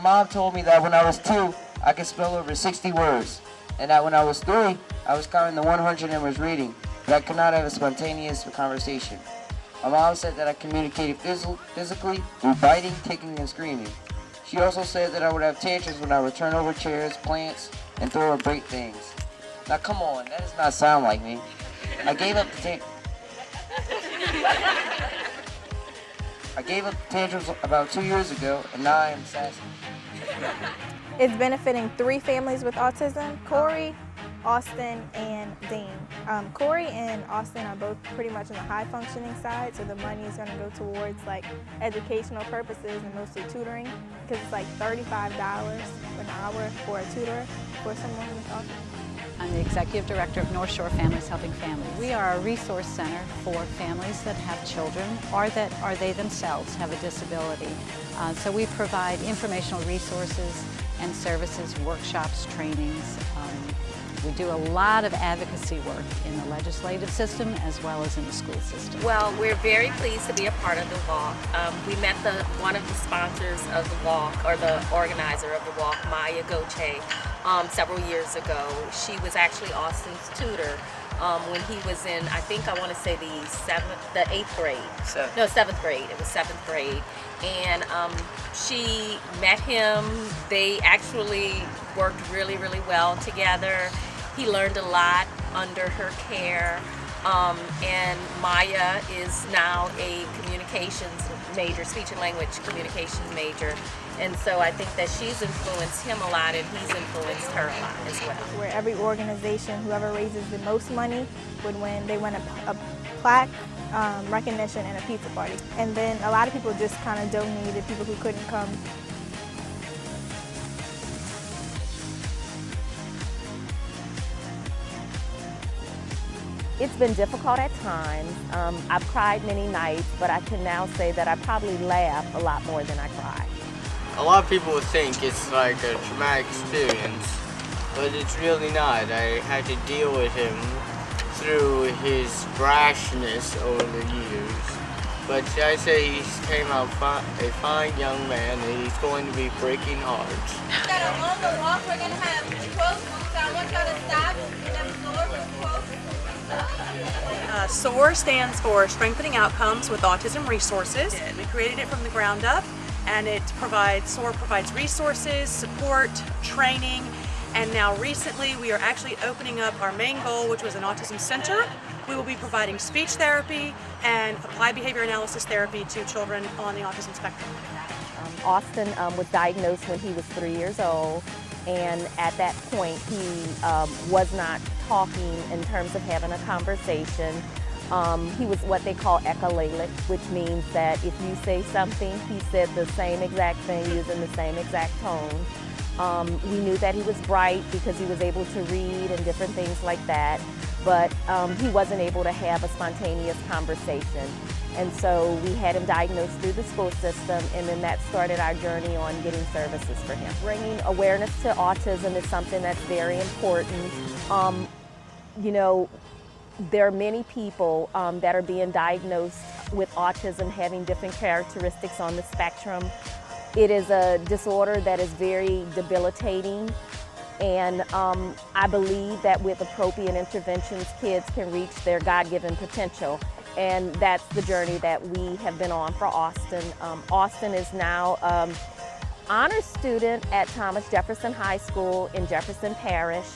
mom told me that when I was 2, I could spell over 60 words, and that when I was 3, I was counting the 100 and was reading, but I could not have a spontaneous conversation. My mom said that I communicated physically through biting, kicking, and screaming. She also said that I would have tantrums when I would turn over chairs, plants, and throw or break things. Now come on, that does not sound like me. I gave up the tantrums about 2 years ago, and now I am sassy. It's benefiting 3 families with autism, Corey, Austin, and Dean. Corey and Austin are both pretty much on the high functioning side, so the money is going to go towards like educational purposes and mostly tutoring, because it's like $35 an hour for a tutor for someone with autism. I'm the Executive Director of North Shore Families Helping Families. We are a resource center for families that have children or that they themselves have a disability. So we provide informational resources and services, workshops, trainings. We do a lot of advocacy work in the legislative system as well as in the school system. Well, we're very pleased to be a part of the walk. We met one of the sponsors of the walk, or the organizer of the walk, Maya Goche, several years ago. She was actually Austin's tutor when he was in, I think I want to say the 8th grade. No, 7th grade. It was 7th grade. And she met him. They actually worked really, really well together. He learned a lot under her care. And Maya is now a communications major, speech and language communication major. And so I think that she's influenced him a lot, and he's influenced her a lot as well. Where every organization, whoever raises the most money would win. They win a plaque, recognition, and a pizza party. And then a lot of people just kind of donated, people who couldn't come. It's been difficult at times. I've cried many nights, but I can now say that I probably laugh a lot more than I cry. A lot of people would think it's like a traumatic experience, but it's really not. I had to deal with him through his brashness over the years. But I say he came out a fine young man, and he's going to be breaking hearts. On the walk, we're going to have quotes, so I want y'all to stop and absorb the quotes. SOAR stands for Strengthening Outcomes with Autism Resources. We created it from the ground up, and SOAR provides resources, support, training, and now recently we are actually opening up our main goal, which was an autism center. We will be providing speech therapy and applied behavior analysis therapy to children on the autism spectrum. Austin was diagnosed when he was 3 years old, and at that point he was not talking in terms of having a conversation. He was what they call echolalic, which means that if you say something, he said the same exact thing using the same exact tone. We knew that he was bright because he was able to read and different things like that, but he wasn't able to have a spontaneous conversation. And so we had him diagnosed through the school system, and then that started our journey on getting services for him. Bringing awareness to autism is something that's very important. You know, there are many people that are being diagnosed with autism having different characteristics on the spectrum. It is a disorder that is very debilitating, and I believe that with appropriate interventions, kids can reach their God-given potential. And that's the journey that we have been on for Austin. Austin is now an honors student at Thomas Jefferson High School in Jefferson Parish.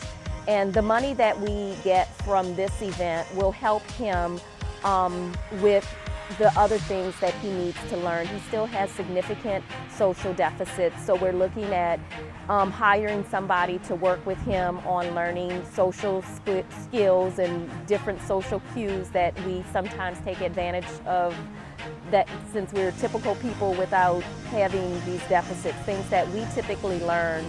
And the money that we get from this event will help him with the other things that he needs to learn. He still has significant social deficits, so we're looking at hiring somebody to work with him on learning social skills and different social cues that we sometimes take advantage of, that since we're typical people without having these deficits, things that we typically learn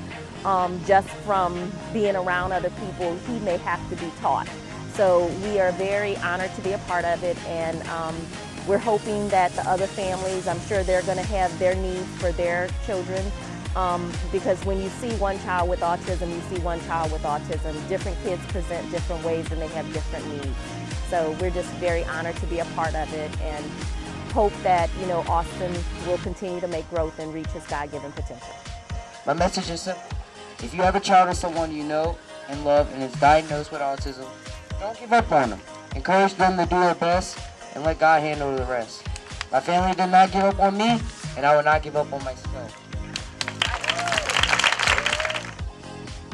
just from being around other people, he may have to be taught. So we are very honored to be a part of it, and we're hoping that the other families, I'm sure they're going to have their needs for their children, because when you see one child with autism, you see one child with autism. Different kids present different ways and they have different needs. So we're just very honored to be a part of it, and hope that, you know, Austin will continue to make growth and reach his God-given potential. My message is simple. If you have a child or someone you know and love and is diagnosed with autism, don't give up on them. Encourage them to do their best and let God handle the rest. My family did not give up on me, and I will not give up on myself.